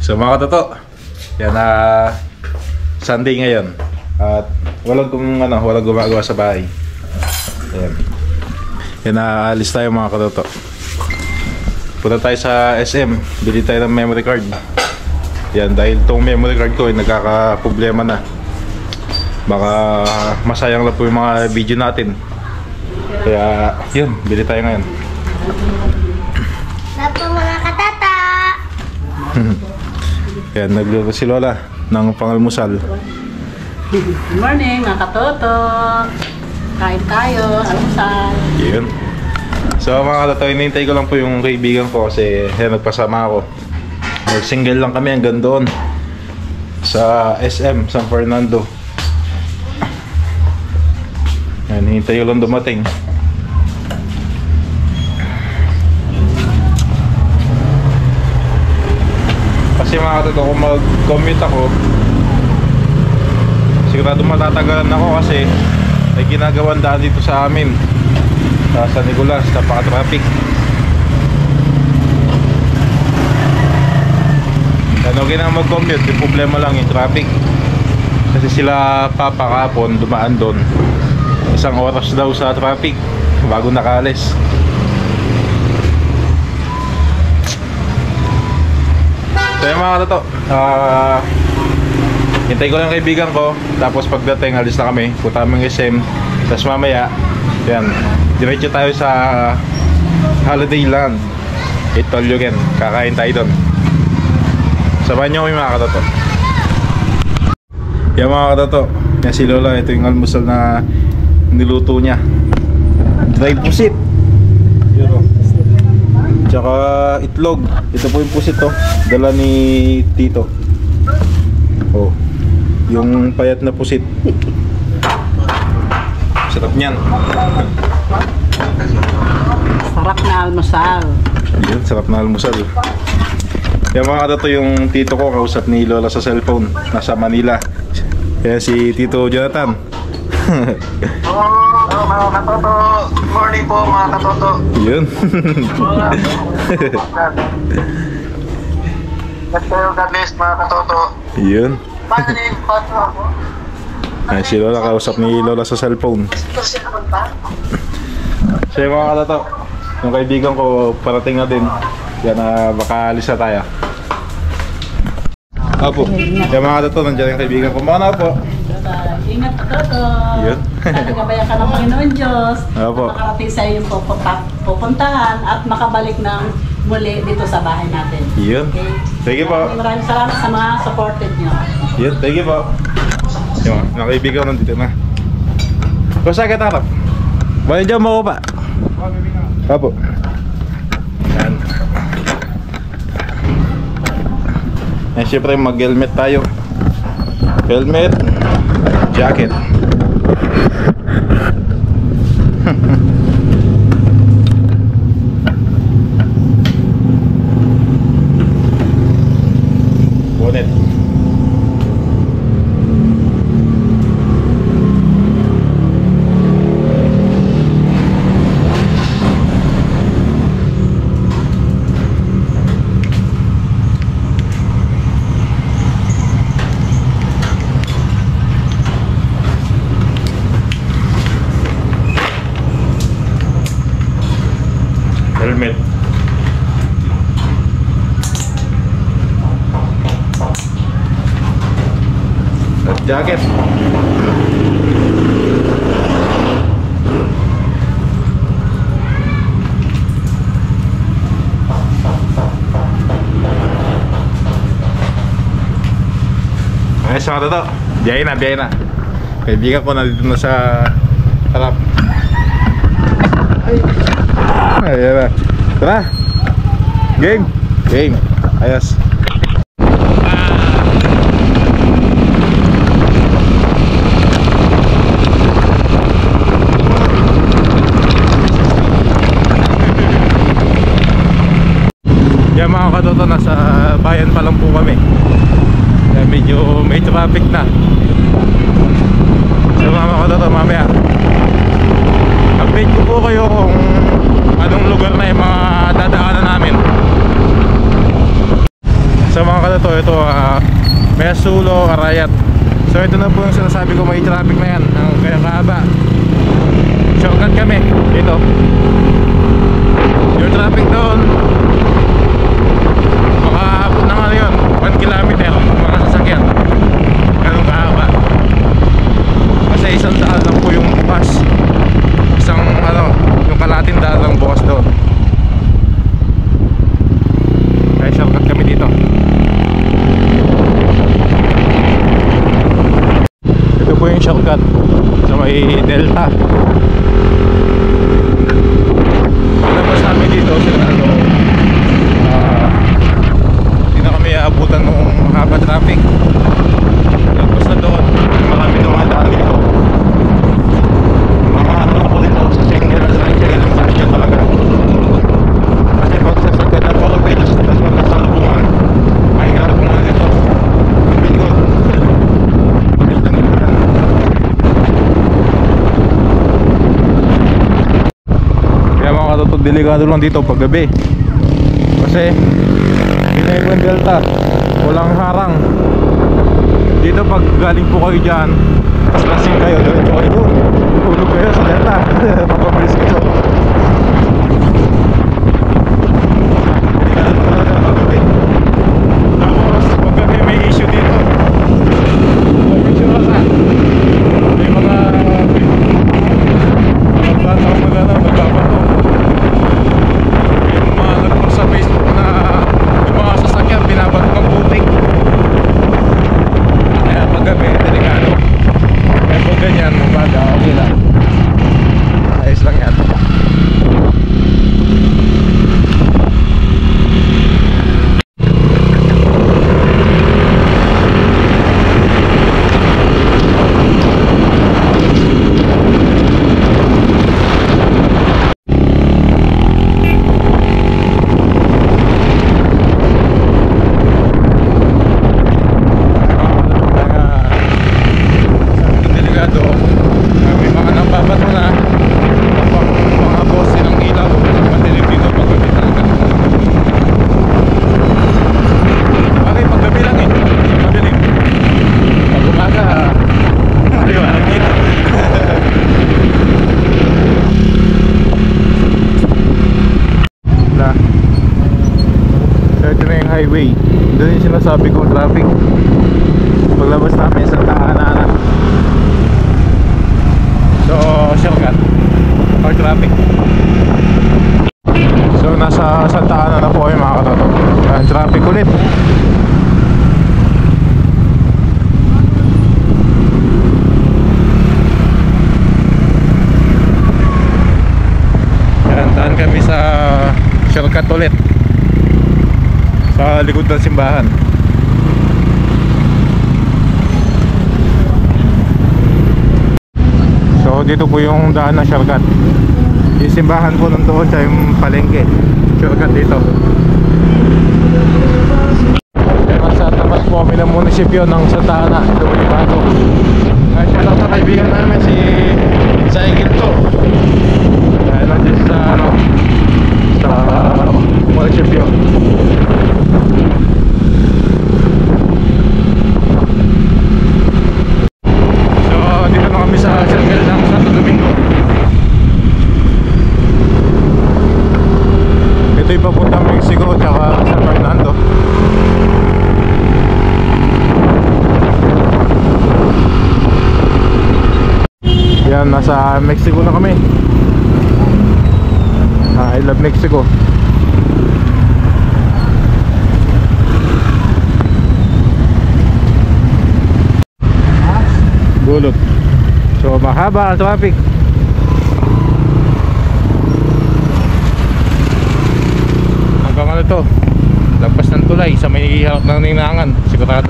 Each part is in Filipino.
So mga katoto, yan na Sunday ngayon at walang gumagawa sa bahay. Ayan. Yan na alis tayo mga katoto. Punta tayo sa SM, bili tayo ng memory card. Yan, dahil tong memory card ko ay nagkakaproblema na. Baka masayang lang po yung mga video natin. Kaya yun, bili tayo ngayon. Lapo mga katata. Yan, nagluto si Lola ng pangalmusal. Good morning mga katoto. Kain tayo, almusal. Yun. So mga katoto, hinihintay ko lang po yung kaibigan ko kasi nagpasama ako. Single lang kami hanggang doon sa SM, San Fernando. Yan, hinihintay ko lang dumating. Kasi mga katoto, kung mag-commute ako, sigurado matatagalan ako kasi may ginagawang daan dito sa amin sa San Nicolas, napaka-traffic. Ano na mag-commute, yung problema lang yung traffic. Kasi sila papakapon dumaan doon, 1 oras daw sa traffic bago nakaalis. So yung mga katoto, hintay ko lang kaibigan ko. Tapos pagdating, alis na kami. Punta kami ng SM. Tapos mamaya, yan, diretso tayo sa Holiday Land, Itolyugen. Kakain tayo doon. Sabahan nyo kami mga katoto. Yan mga katoto, yan si Lola. Ito yung almusal na niluto niya. Dry pusit. Yun o. Tsaka itlog. Ito po yung pusit to, dala ni Tito. Oh, yung payat na pusit. Sarap niyan. Sarap na almusal. Yun, sarap na almusal. Yan mga katoto, yung tito ko kausap ni Lola sa cellphone. Nasa Manila. Yan si Tito Jonathan. Mga katoto, good morning po mga katoto. Yun. God bless mga katoto. Yun. Paano na yung pato ako? Yan si Lola, kausap ni Lola sa cellphone. So yung mga katoto, yung kaibigan ko parating na din. Yan na baka alis na tayo. Apo, yung mga katoto, nandiyan yung kaibigan ko. Mga na po. Ingat katoto. Yun. Nagabayan ka ng Panginoon Diyos. Opo. Makarating sa iyong pupuntahan at makabalik ng muli dito sa bahay natin. Yun. Okay? Sige po. Maraming salamat sa mga supported nyo. Yun, thank you po. Yung mga kaibigan ko nandito na. Kung saan ka tarap? Bali dyan mo ko pa. Apo. Yan. Yan, syempre mag-helmet tayo. Helmet, jacket. Bonnet. Helmet. At jacket. Okay, so ito. Biyahe na. Kaibigan ko nandito na sa harap. Ayan na. Tara. Game. Ayos. Yan mga katoto, nasa bayan pa lang po kami. Medyo may traffic na. So mga katoto, mamaya update ko po kayo kung anong lugar na yung mga dadaanan namin. So mga kadato, ito Mesulo, Arayat. So ito na po yung sinasabi ko, may traffic na yan ang kaya kahaba. Shortcut kami dito. Yung traffic doon makaabot na nga yun 1 kilometer mga sasakyan. Ganun kahaba. Kasi isang daan lang po yung bukas. Isang yung kalating daan lang bukas doon. Kaya shortcut kami dito. Ito po yung shortcut sa may Delta. Tapos namin dito sila hindi na kami aabutan ng mahaba traffic. Tapos na doon marami dumadaan dito. Ako dito sa single lang sasya talaga. Kasi pag sasagad na po Pinos tapos pag nasa lubungan ay harap nga dito bingo. Magandang ilan. Kaya mga katutod, delikado lang dito pag gabi. Kasi Ginebra Delta, walang harang. Dito pag galing po kayo dyan, tapos lasing kayo, diretso kayo doon. Tulog kayo sa Delta. Papabilis kayo. Tapos pag gabi may issue dito. May issue na saan? May mga bata ko magbabato. Yung mga nagpo sa Facebook na yung mga sasakyan binabato ng putik. Kaya pag gabi, delikado. Kaya pag ganyan, mabaga, okay lang. Ayos lang yan. Highway. Doon yung sinasabi kong traffic. Paglabas namin sa Tahanan. So, shortcut or traffic. So, nasa Santa Ana na po kayo mga katoto. Ang traffic ulit. Yan, daan kami sa shortcut ulit sa likod ng simbahan. So dito po yung daan ng shortcut. Yung simbahan po nandoon sa yung palengke. Shortcut dito. Kaya nasa tapat po kami ng munisipyo ng Santa Ana, Dominicano. Kaya siya lang sa kaibigan namin si Saigilto. Kaya nandiyan sa sa munisipyo. Dito na kami sa circle ng Santo Domingo. Ito yung papuntang Mexico tsaka San Fernando. Yan, nasa Mexico na kami. I love Mexico. Gulot. So mahaba ang traffic. Hanggang ano to, lagpas ng tulay sa may harap ng Ninangan, sigurado.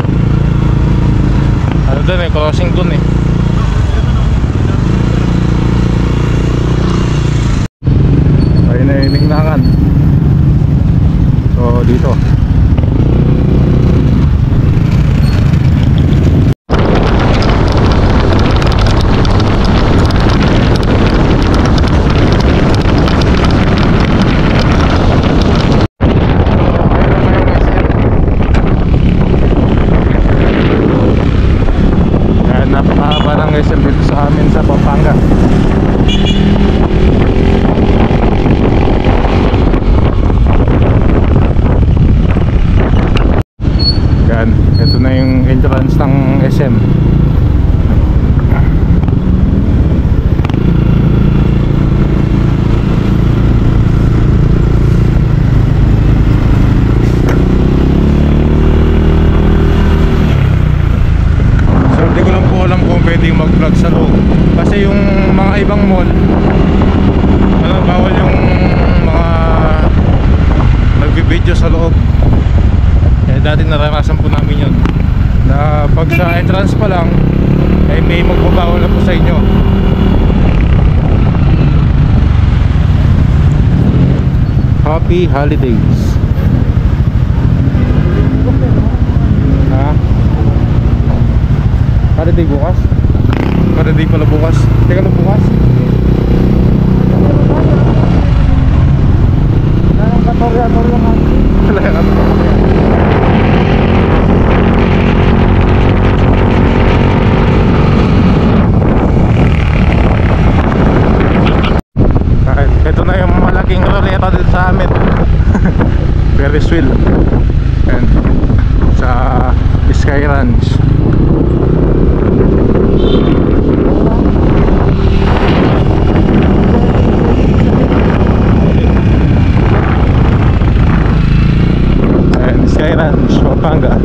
Ano dun eh, crossing dun eh. Ayun na yung Ninangan. So dito entrance ng SM. So hindi ko lang po alam kung pwede mag-vlog sa loob kasi yung mga ibang mall bawal yung mga nagbi-video sa loob. Eh dati naranasan po namin yun na pag sa entrance pa lang ay may magbabawal na po sa inyo. Happy holidays. Ha? Holiday bukas? Holiday pala bukas. Teka lang bukas. Katorya-torya nga. Wala ka. Ito na yung malaking roleta dito sa amin. Ferris wheel. And sa Sky Ranch. And Sky Ranch, Pampanga.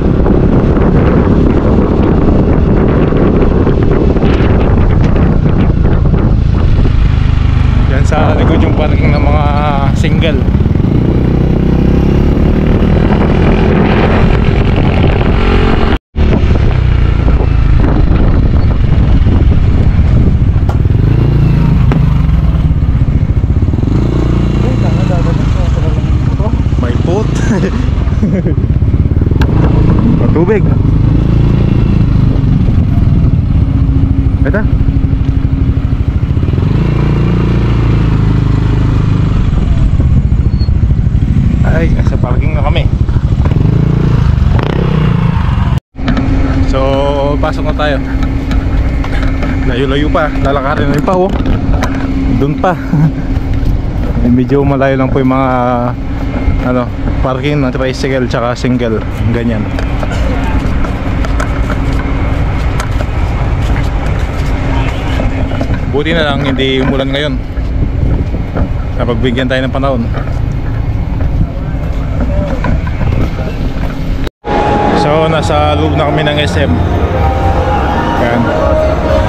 Yan sa likod yung parking ng mga single. May pot. Matubig. Ito. Ay, nasa parking na kami. So, pasok na tayo. Layo-layo pa, lalakarin na pa oh. Doon pa. Medyo malayo lang po yung mga parking ng tricycle tsaka single, ganyan. Buti na lang hindi umulan ngayon. Napagbigyan tayo ng panahon. So nasa loob na kami ng SM. Yan.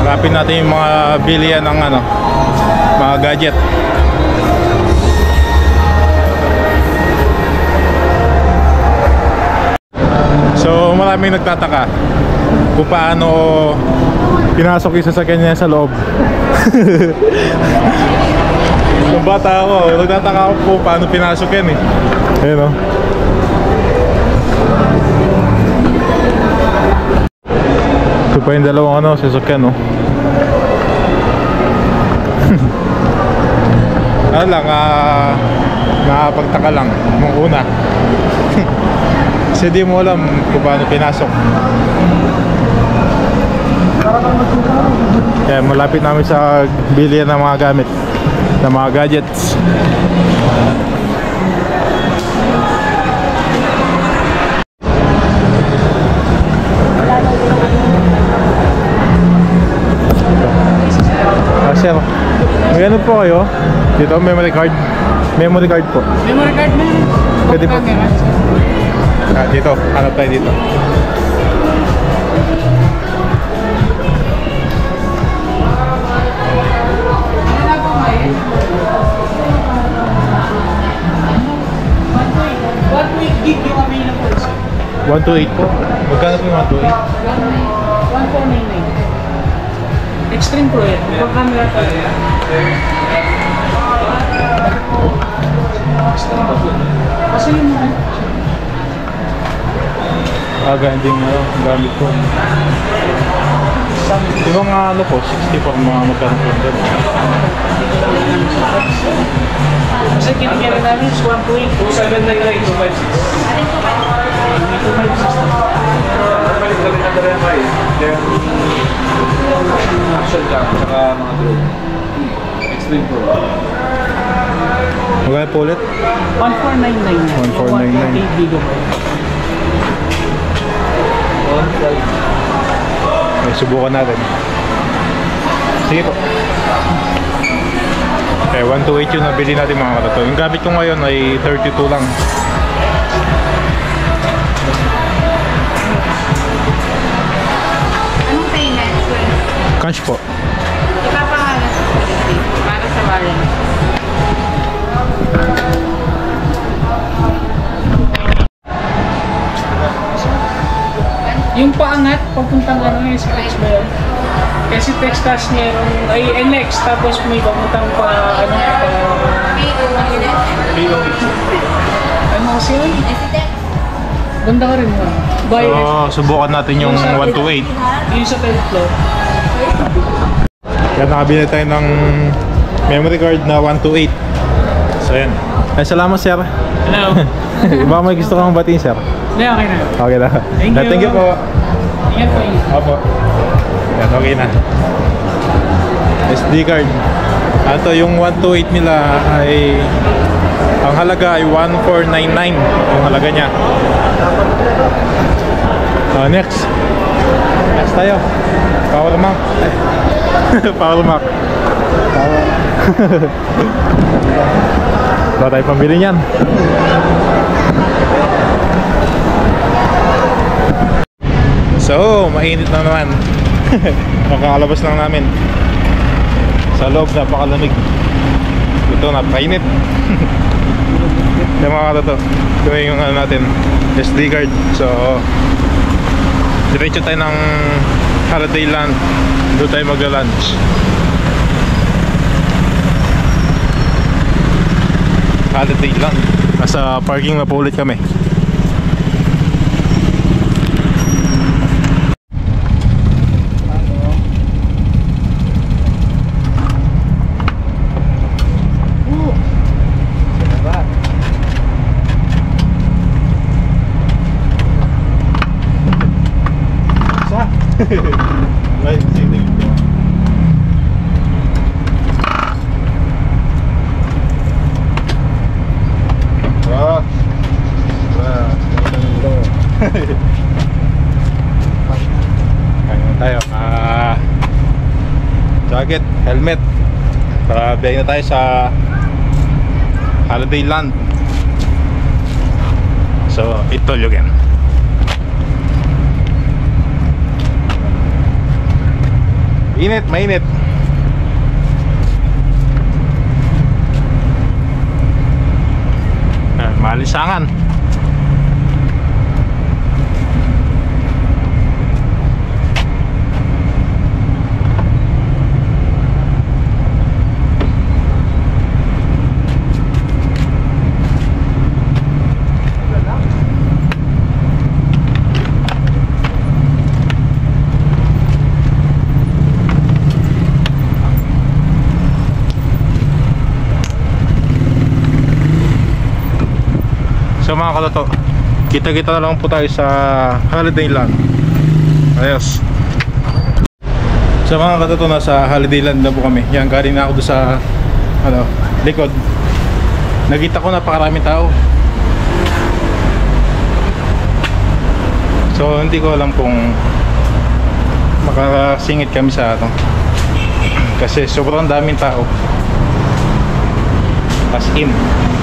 Hanapin natin yung mga bilihan ng mga gadget. So maraming nagtataka kung paano pinasok yung sasakyan niya sa loob. Nung bata ako, nagtataka ako po paano pinasok yan eh. Ayun o. Ito pa yung dalawang sasakyan o. Ano lang, nakapagtaka lang nung una. Kasi di mo alam kung paano pinasok. Kaya malapit namin sa bilihan ng mga gamit, ng mga gadgets. Sir, may ano po kayo? Dito, memory card. Memory card po. Memory card na yun. Pwede po. Dito, hanap tayo dito. What week gig yung available, sir? 128 po. Magkano po yung 1499. Extreme Pro yan. Pag camera pa yan. Kasi yung ganding gamit ko. Yung mga po, 64 mga magkano po doon. kasi kinikira namin is 128. 279, 256. Action cam, saka mga drone. Extreme Pro. Magkano po ulit? 1499 yan. 1499. 128 gigabyte. Okay, subukan natin. Sige po. Okay, 128 yung nabili natin mga katoto. Yung gamit ko ngayon ay 32 lang. Anong payment? Cash po. Ipapangalan sa quality para sa warranty. Yung paangat, papuntang ano yung SPX ba yun? Kasi Texas meron, ay NX, tapos may papuntang pa, ano, pa... Ano kasi yun? Ganda ka rin mo. So, subukan natin yung 128. Yung sa 10th floor. Kaya nakabili tayo ng memory card na 128. So, yan. Ay, salamat, sir. Hello. Baka may gusto kang batiin, sir. Hindi, okay na. Okay na. Thank you. Thank you po. Ingat po yun. Opo. Yan, okay na. SD card. Ato, yung 128 nila ay ang halaga ay 1499 yung halaga niya. Next. Next tayo. Power Mac. Power Mac. Power. Wala tayo pambili niyan. So, mainit na naman. Makakalabas lang namin. Sa loob, napakalamig. Ito, napakainit. Yung mga katoto, ito yung ano natin, SD card. So, diretso tayo ng Holiday Land. Doon tayo magla-lunch. Holiday Land. Nasa parking na po ulit kami. Right, sitting ko. Wah. Wah, ito. Kaya tayo. Jacket, helmet. Para biyahe na tayo sa Holiday Land. So, ito again. Init, mainit. Malisangan. So mga katoto, kita-kita na lang po tayo sa Holiday Land. Ayos. So mga katoto, nasa Holiday Land na po kami. Yan, galing na ako doon sa ano, likod. Nakita ko napakaraming tao. So hindi ko alam kung makakasingit kami sa ano, kasi sobrang daming tao. As in,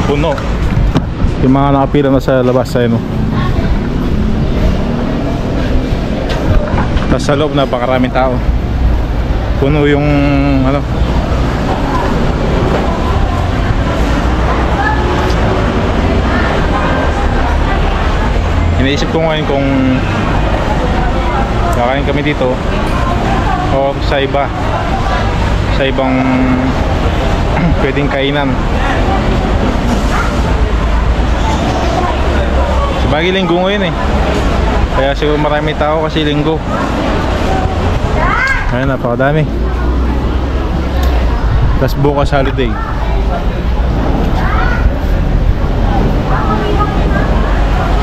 puno. Yung mga nakapila na sa labas sa ano. Tapos sa loob napakaraming tao. Puno yung ano. Iniisip ko ngayon kung kakain kami dito o sa iba, sa ibang pwedeng kainan. Sabagay linggo ngayon eh, kaya siguro marami tao kasi linggo. Ayun, napakadami. Tapos bukas holiday.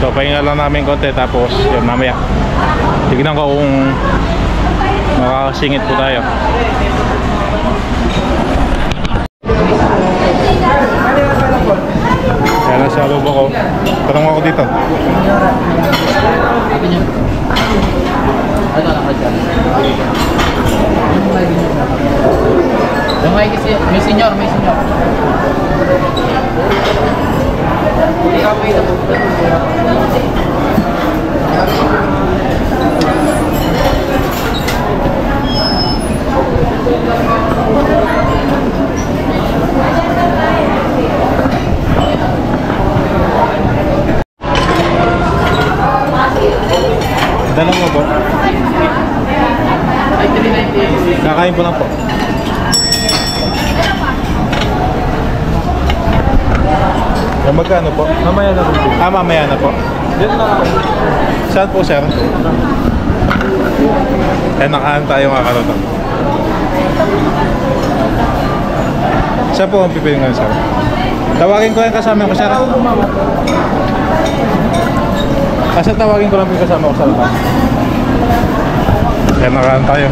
So pahinga lang namin konti, tapos yun, mamaya tignan ko kung makakasingit po tayo. Kaya nasa loob ako. Tanong ako dito. Senior, may senior. Dala mo po. Ay, 390. Kakain po lang po. Yung magkano po? Mamaya na po. Mamaya na po. Yan na ako. Saan po, sir? Nakaan tayo mga karoto. Saan po ang pipili ngayon, sir? Tawagin ko yung kasama ko, sir. Kasi tawagin ko lang yung kasama ko sa labas. Nakaan tayo.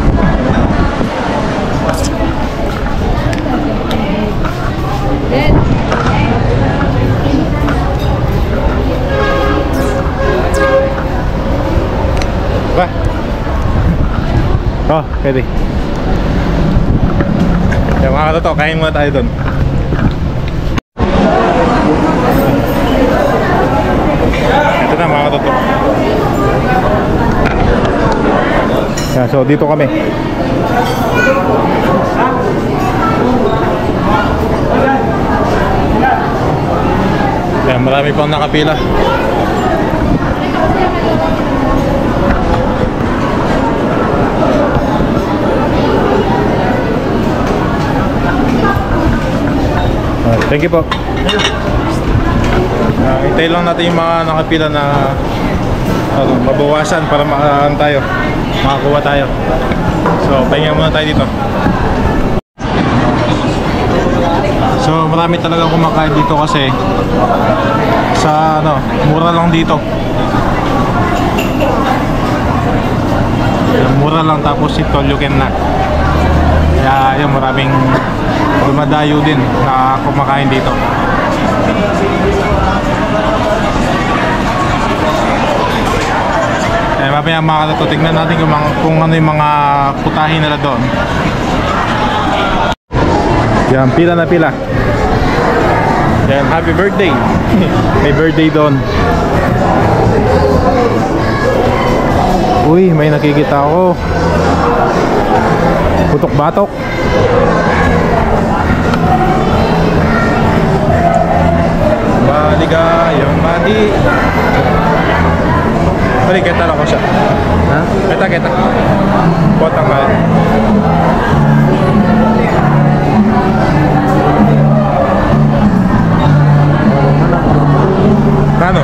Ba? Oh, pwede. Yung mga katoto, kain muna tayo doon. Ito na mga katoto. Yeah, so dito kami. Yan, marami pang nakapila. Thank you po. Hintay lang natin yung mga nakapila na mabawasan para makakuha tayo. So, pahinga muna tayo dito. So, marami talagang kumakain dito kasi sa mura lang dito. Mura lang, tapos ito lukin na. Kaya yun, maraming madayo din na kumakain dito. Mamaya mga katoto, tignan natin kung ano yung mga putahin nila doon. Yan, pila na pila. Yan, happy birthday. May birthday doon. Uy, may nakikita ako. Putok batok. Maligayang madi. Balik, kita lang ko siya. Ha? Kita. Potang ka. Ano?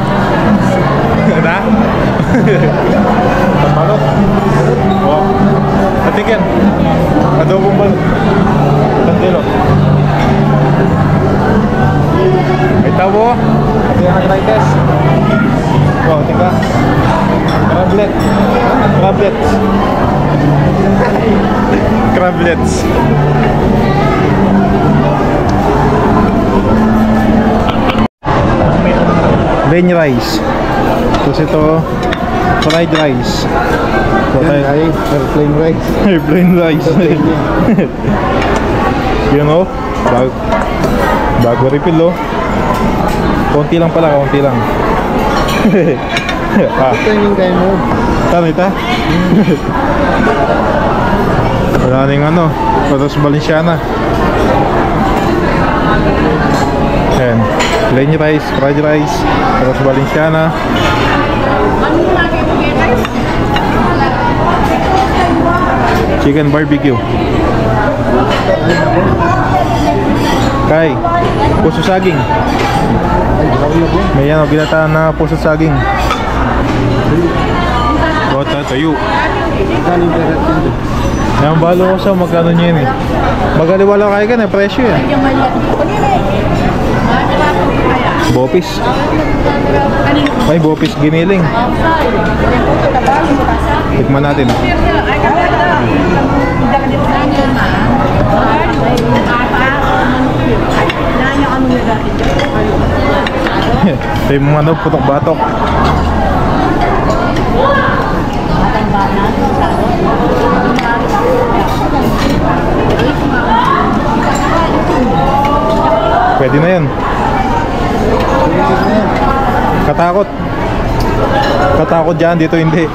Na? Balot? Oo. Patikin. Adobong balot. Tandilo. May tabo. Ito yung arthritis. Wow, tingka. Crablets. Plain rice. Tapos ito fried rice. Plain rice. Plain rice. You know, bago refill, oh. Konti lang pala, konti lang. Ito yung kain mo. Tama ito? Wala rin patos Valenciana. Ayan, plain rice, fried rice, patos Valenciana. Chicken barbecue. Kay, puso saging. May binataan na puso saging. Bota tayo. Yung balo ko sa magkano niya yun eh. Magaliwala kayo ka na, presyo yan. Bopis. May bopis giniling. Tikman natin. Ito yung mga putok batok. yan. Katakot. Katakot dyan, dito hindi.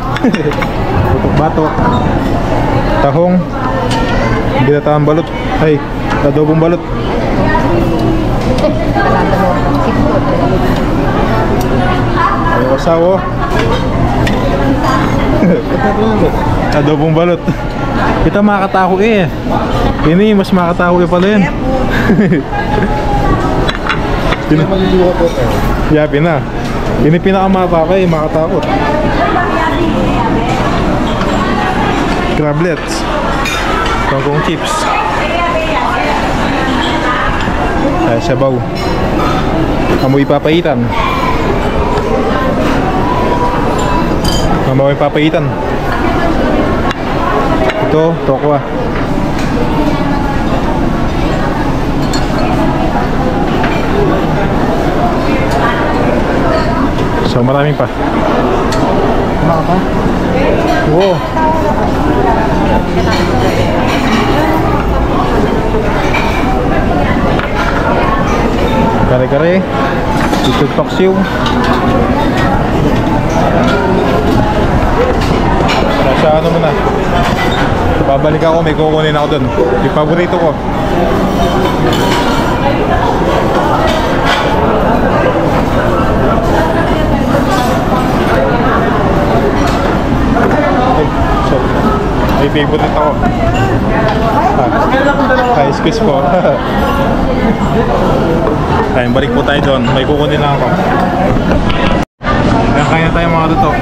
Batok-batok. Tahong. Ginataang balot. Ay, adobong balot. Ay, kasawo. Adobong balot. Kita makatako eh. Ini mas makatako eh pala yan. Yapi na. Ini pinakamataka eh, makatakot. Crablets. Kangkong chips. Ay, sabaw. Amoy papaitan. Amoy papaitan. Ito, tokwa. So maraming pa. Wow. Kare-kare. Itog paksiw. Nasa ano muna. Babalik ako, may kukunin ako dun. Yung paborito ko. Ay, sorry. May favorite ako. Ay, excuse po. Ay, balik po tayo doon. May kukunin lang ako. Kaya tayo mga tuto.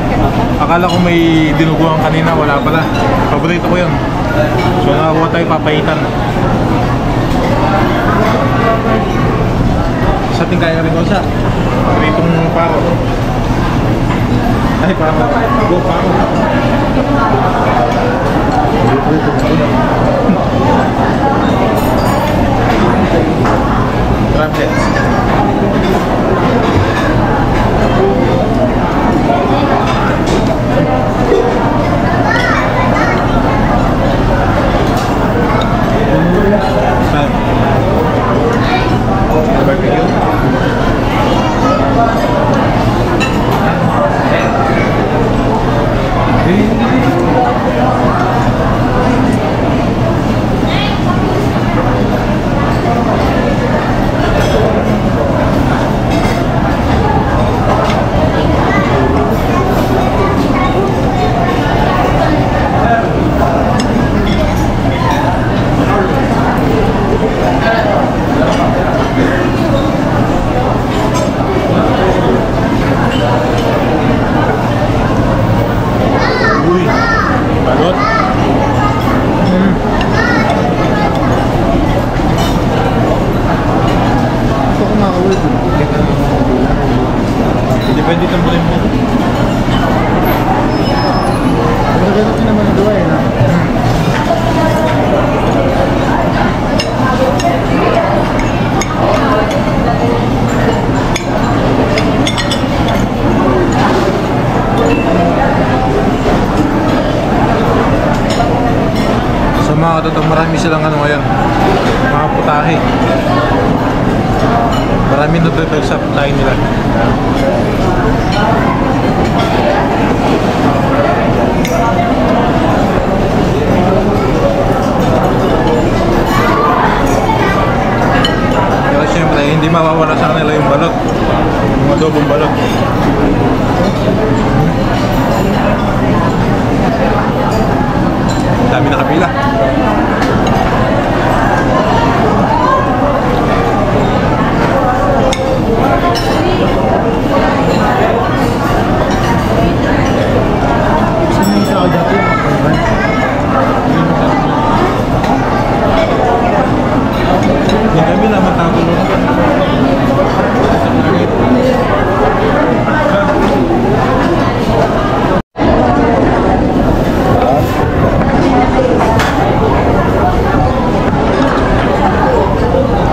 Akala ko may dinuguan kanina, wala pala. Paborito ko yun. So nakakuha tayo papaitan. Sa ating kaya rin ko sa paboritong paro. Ay, paro. Go, paro. Triplets. Depende sa mga mo. Maganda din naman ang gawa eh. Sa mga katotong marami silang ano ngayon, mga putahe. Marami nagdadag sa putahe nila. Kaya siyempre hindi mawawala sa kanila yung balot, yung adobong balot. Dami na kapila. Yung kami na matagulo na.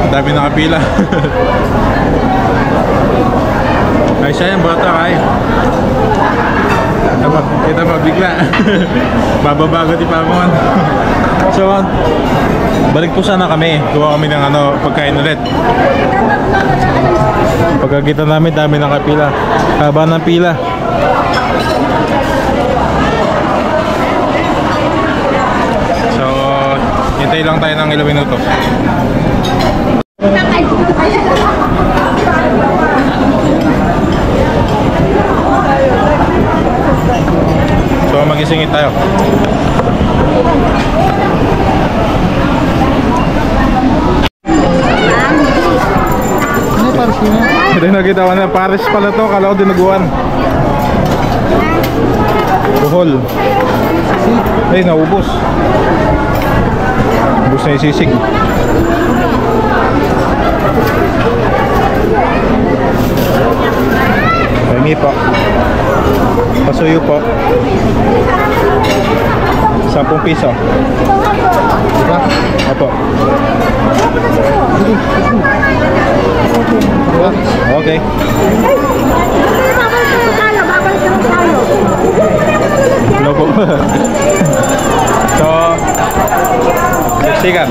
Dami nakapila. Ay siya yung bata kay. Kita mo bigla. Bababago ti Pamon. So, balik po sana kami. Kuha kami ng pagkain ulit. Pagkakita namin, dami ng kapila. Haba ng pila. So, hintay lang tayo ng ilang minuto. So, magisingit tayo. Ito yung nakita ko na Paris pala to, kala ko dinuguan. Buhol. Ay, naubos. Ubos na yung sisig. Pahingi po. Pasuyo po. 10 piso. Opo. Okay. Ano po? So, siksikan.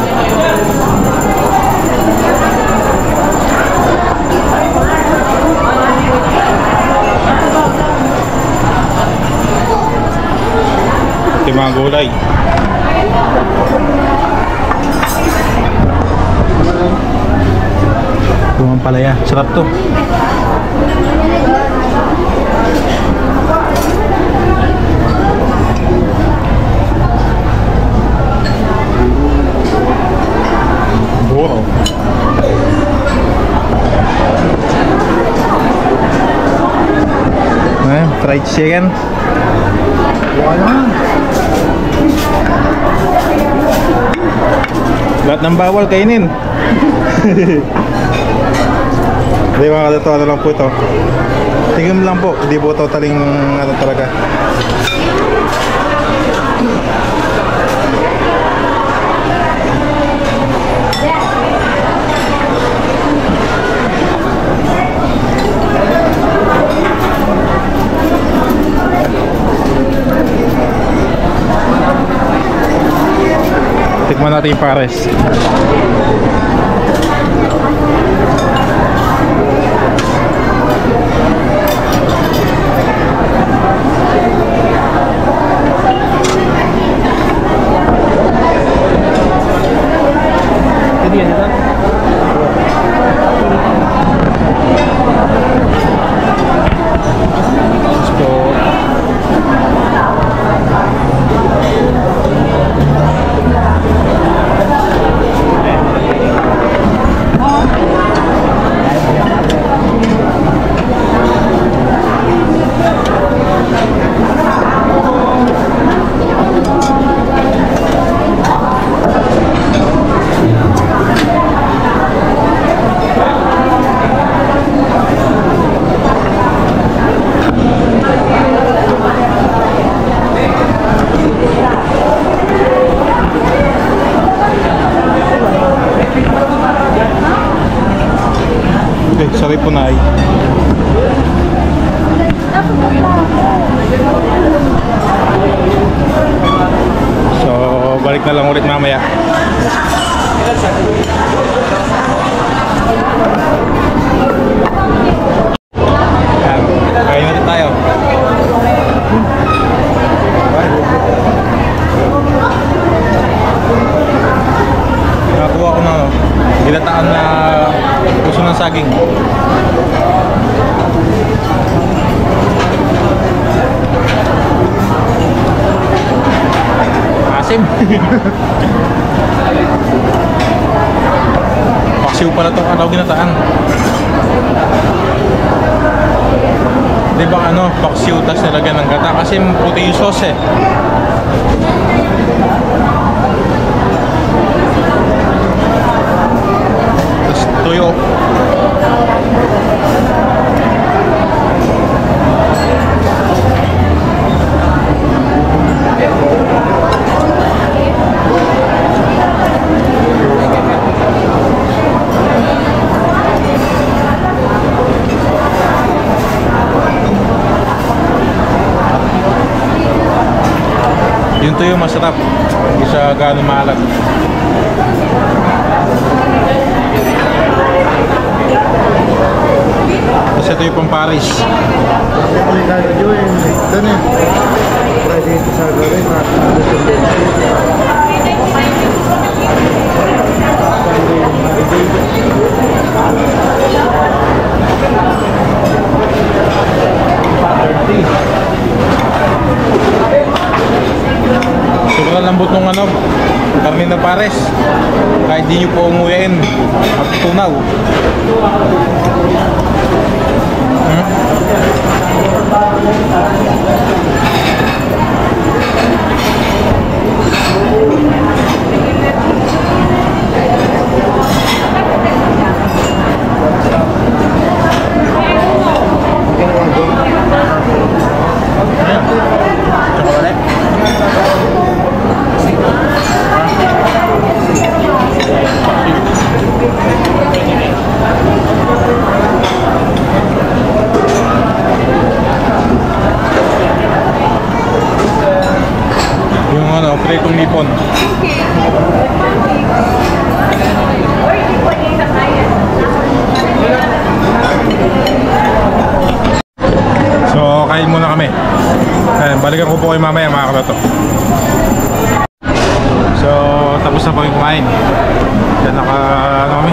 Ito yung mga gulay. Lumang palaya. Sarap to. Wow. Fried chicken. Lahat ng bawal kainin. Hindi mga katotoo, ano lang po ito. Tingin lang po, hindi po totaling talaga. Tikman natin yung pares. Sorry po, Nay. So, balik na lang ulit mamaya. Kain natin tayo. Nakakuha ko na ginataan na puso ng saging. Asim. Paksiw pala itong ginataan. Di ba paksiw tas nilagyan ng gata kasi puti yung sauce eh. Tas tuyo. Yung tuyo masarap. Hindi siya gaano maalat. Tapos ito yung pang Paris. Sobrang lambot nung ano, karne na pares. Kahit di nyo po umuyain, matutunaw. Yung ano, pritong lipon. So, kain muna kami. Ayan, balikan ko po kayo mamaya mga katoto. So, tapos na po yung kumain. Yan ano kami.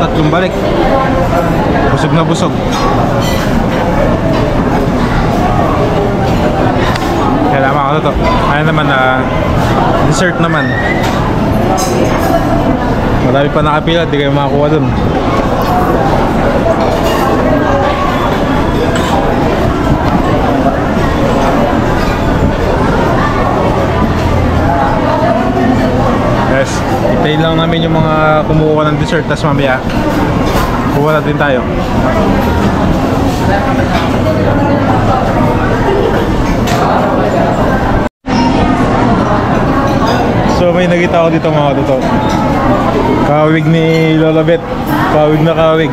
Tatlong balik. Busog na busog. Kaya mga katoto. Ayan naman dessert naman. Marami pa nakapila, di kayo makakuha dun. Yes, itayin lang namin yung mga kumukuha ng dessert, tas mamaya kuha na din tayo. So may nakita ako dito mga katoto. Kawig ni Lola Bet. Kawig na kawig.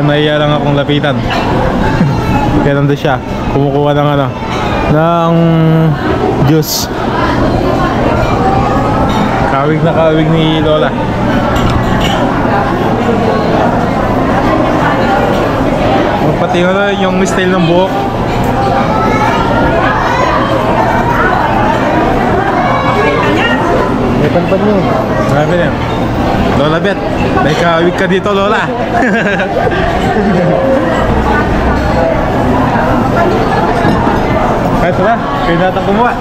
Nahiya lang akong lapitan. Kaya nandun siya, kumukuha ng ng juice. Kawig na kawig ni Lola. Pati yung style ng buhok. May panpan nyo. Marami na. Lola Bet, may kawig ka dito Lola. Kaya tara, kayo natin kumuha.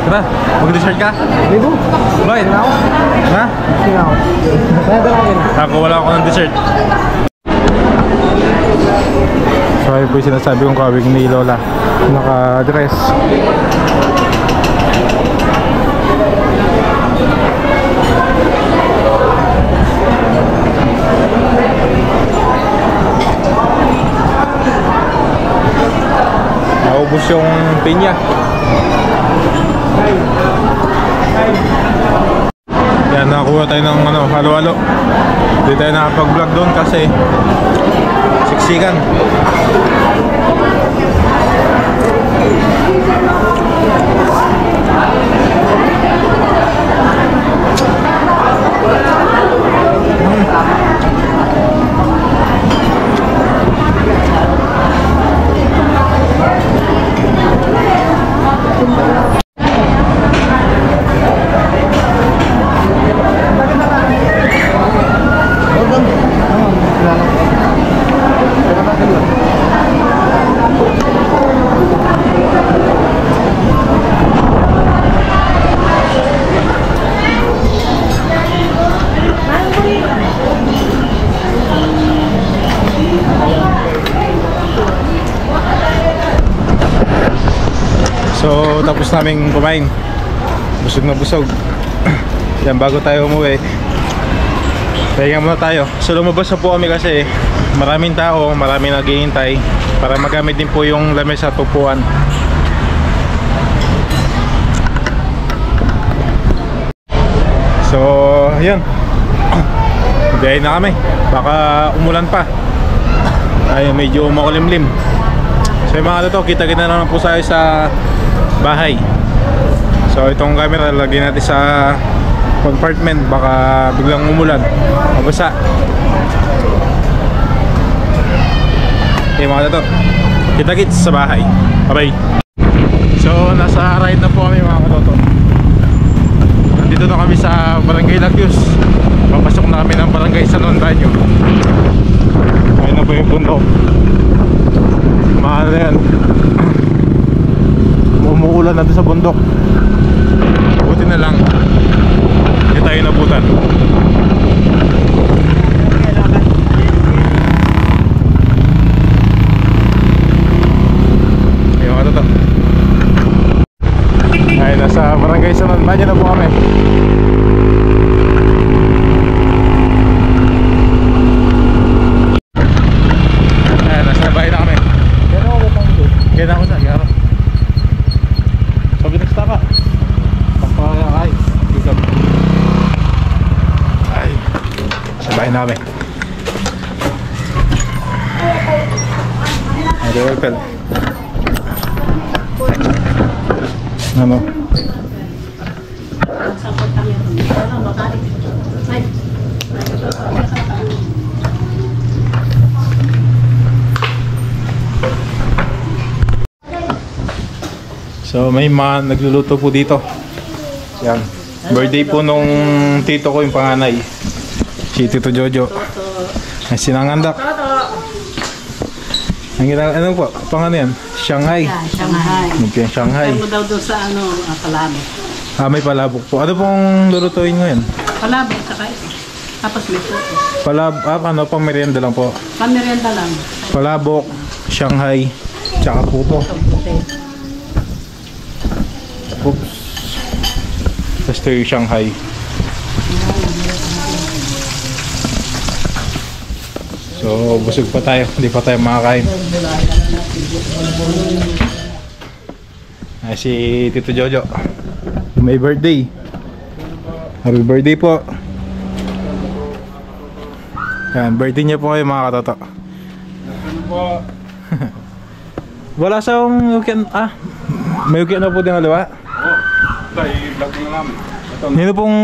Tara, mag-dessert ka? Libo. Bakit? Ha? Ako wala ako ng dessert. So ayun po yung sinasabi kong kawig ni Lola. Naka-dress. Naubos yung pinya. Yan, nakakuha tayo ng halo-halo. Hindi tayo nakapag-vlog doon kasi siksikan. So tapos naming kumain. Busog na busog. Yan, bago tayo umuwi, pahinga muna tayo. So lumabas na po kami kasi maraming tao, maraming naghihintay para magamit din po yung lamesa at upuan. So yun, biyahe na kami. Baka umulan pa. Ay, medyo makulimlim. So yung mga to, kita-kita naman po tayo sa bahay. So itong camera lagyan natin sa compartment, baka biglang umulan, mabasa. Okay mga katoto, kita-kits sa bahay. Bye bye. So nasa ride na po kami mga katoto. Nandito na kami sa Barangay Lagyos. Papasok na kami ng Barangay San Juan Banyo. Ayun na po yung bundok. Mahal na yan. Umuulan natin sa bundok. Buti na lang hindi tayo nabutan. Ayun ka to. Ay, nasa Barangay San Juan Banyo na po kami. Ay, nasa bahay na kami. Kaya na ako sa yaro. Sabi next ka. Ay, ikap. Ay, sabay namin. Ay, welcome. Ano? Support kami. Ano, bakari. Ay. So may mga nagluluto po dito. Yan. Birthday po nung tito ko yung panganay. Si Tito Jojo. Ay sinangandak. Ang ano po? Pangalan yan? Shanghai. Yan, Shanghai. Okay, Shanghai. Kaya mo daw doon sa ano, palabok. Ah, may palabok po. Ano pong lulutuin ngayon? Palabok, saka ito. Tapos may puto. Ano pang merienda lang po? Pamerienda lang. Palabok, Shanghai, tsaka puto. Ito, puti. Oops. Tapos ito yung Shanghai. So, busog pa tayo. Hindi pa tayo makakain. Ay, si Tito Jojo. May birthday. Happy birthday po. Yan, birthday niya po kayo mga katoto. Wala sa weekend. May weekend na po din alawa. I-vlog na namin. Nino pong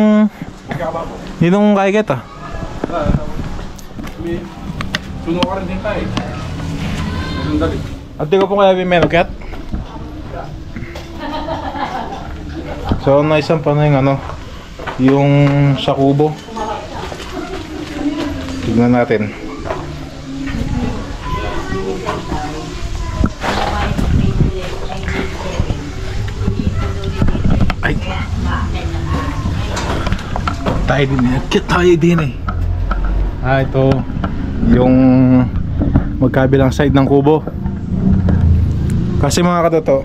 ninong kaiket Suno ka rin din tayo. Sundali. Ate ko po kaya may menuket. So naisang pa na yung ano, yung sa kubo. Tignan natin. Ay. Tayo din eh. Ito yung magkabilang side ng kubo. Kasi mga katoto,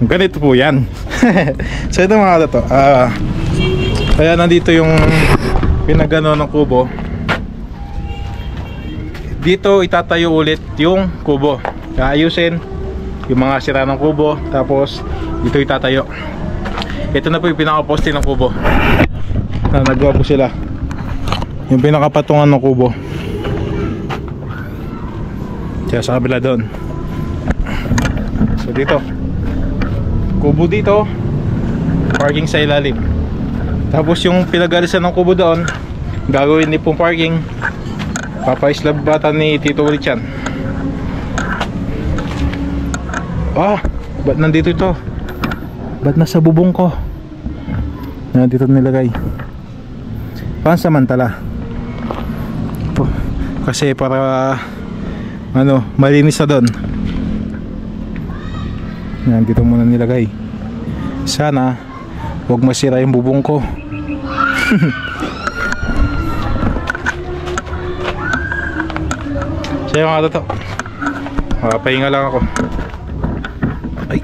ganito po yan. So ito mga katoto, kaya nandito yung pinagano ng kubo. Dito itatayo ulit yung kubo. Ayusin yung mga sira ng kubo. Tapos dito itatayo. Ito na po yung pinaka-poste ng kubo. Nagawa po sila. Yung pinakapatungan ng kubo. Kaya sa kabila doon. So dito kubo dito, parking sa ilalim. Tapos yung pinagalisan ng kubo doon, gagawin din pong parking. Papaislab bata ni Tito ulit yan. Ba't nandito ito? Ba't nasa bubong ko? Nandito nilagay. Pansamantala. Kasi para malinis na doon. Yan, dito muna nilagay. Sana huwag masira yung bubong ko. So yung mga toto, makapahinga lang ako. Ay.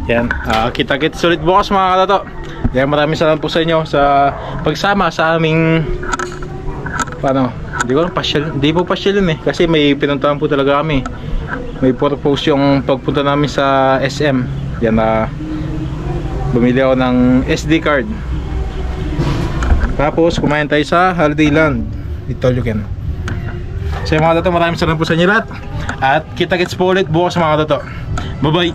Yan, kita-kits ulit bukas mga toto. Yan, maraming salamat po sa inyo sa pagsama sa aming hindi po pasyal yun eh, kasi may pinuntahan po talaga kami. May purpose yung pagpunta namin sa SM. Yan, bumili ako ng SD card. Tapos kumain tayo sa Holiday Land Itolyuken. So mga toto, maraming salamat po sa inyo lahat. At kita-kits po ulit bukas mga toto. Bye bye.